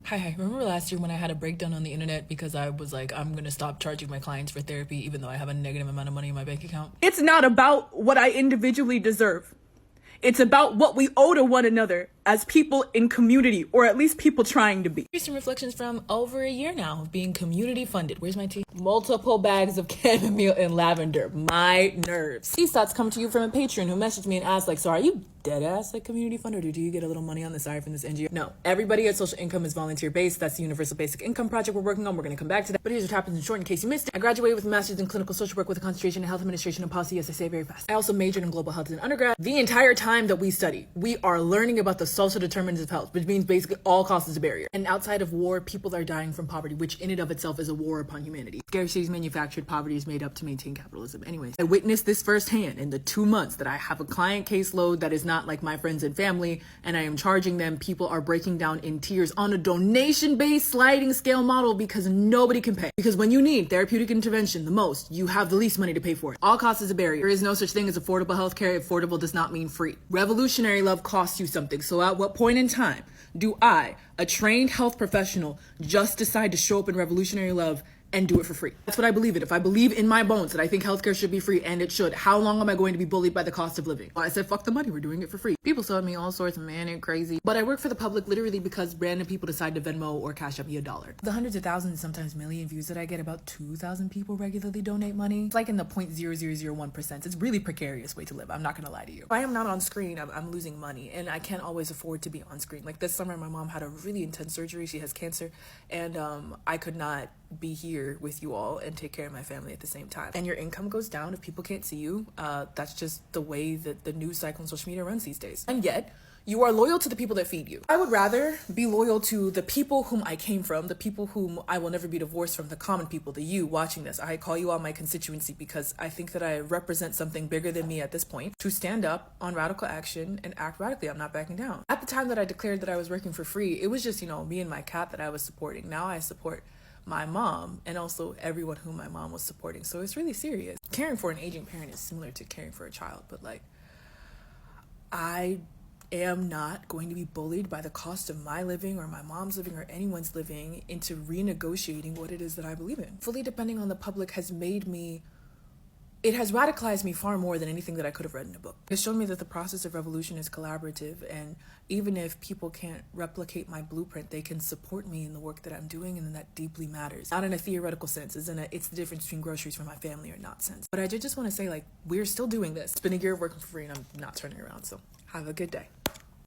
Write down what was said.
Hi. Remember last year when I had a breakdown on the internet because I was like, I'm gonna stop charging my clients for therapy even though I have a negative amount of money in my bank account? It's not about what I individually deserve. It's about what we owe to one another as people in community, or at least people trying to be. Here's some reflections from over a year now of being community funded. Where's my tea? Multiple bags of chamomile and lavender. My nerves. These thoughts come to you from a patron who messaged me and asked, like, so are you dead ass like community funded, or do you get a little money on the side from this NGO? No. Everybody at Social Income is volunteer based. That's the Universal Basic Income project we're working on. We're gonna come back to that. But here's what happens in short in case you missed it. I graduated with a master's in clinical social work with a concentration in health administration and policy. Yes, I say it very fast. I also majored in global health as an undergrad. The entire time that we study, we are learning about the social determinants of health, which means basically all cost is a barrier. And outside of war, people are dying from poverty, which in and of itself is a war upon humanity. Scarcity is manufactured, poverty is made up to maintain capitalism. Anyways, I witnessed this firsthand in the 2 months that I have a client caseload that is not like my friends and family, and I am charging them. People are breaking down in tears on a donation-based sliding scale model because nobody can pay. Because when you need therapeutic intervention the most, you have the least money to pay for it. All cost is a barrier. There is no such thing as affordable healthcare. Affordable does not mean free. Revolutionary love costs you something. So at what point in time do I, a trained health professional, just decide to show up in revolutionary love and do it for free? That's what I believe in. If I believe in my bones that I think healthcare should be free, and it should, how long am I going to be bullied by the cost of living? Well, I said, fuck the money, we're doing it for free. People saw me all sorts of manic, crazy. But I work for the public literally because random people decide to Venmo or Cash App me $1. The hundreds of thousands, sometimes million views that I get, about 2,000 people regularly donate money. It's like in the 0.0001%. It's really precarious way to live. I'm not gonna lie to you. If I am not on screen, I'm losing money, and I can't always afford to be on screen. Like this summer, my mom had a really intense surgery. She has cancer, and I could not be here with you all and take care of my family at the same time. And your income goes down if people can't see you. That's just the way that the news cycle and social media runs these days. And yet, you are loyal to the people that feed you. I would rather be loyal to the people whom I came from, the people whom I will never be divorced from, the common people, the you watching this. I call you all my constituency because I think that I represent something bigger than me at this point, to stand up on radical action and act radically. I'm not backing down. At the time that I declared that I was working for free, it was just, me and my cat that I was supporting. Now I support my mom and also everyone whom my mom was supporting. So it's really serious. Caring for an aging parent is similar to caring for a child, but like, I am not going to be bullied by the cost of my living or my mom's living or anyone's living into renegotiating what it is that I believe in. Fully depending on the public has radicalized me far more than anything that I could have read in a book. It's shown me that the process of revolution is collaborative, and even if people can't replicate my blueprint, they can support me in the work that I'm doing, and that deeply matters. Not in a theoretical sense, it's the difference between groceries for my family or not sense. But I just want to say, like, we're still doing this. It's been a year of working for free, and I'm not turning around, so have a good day.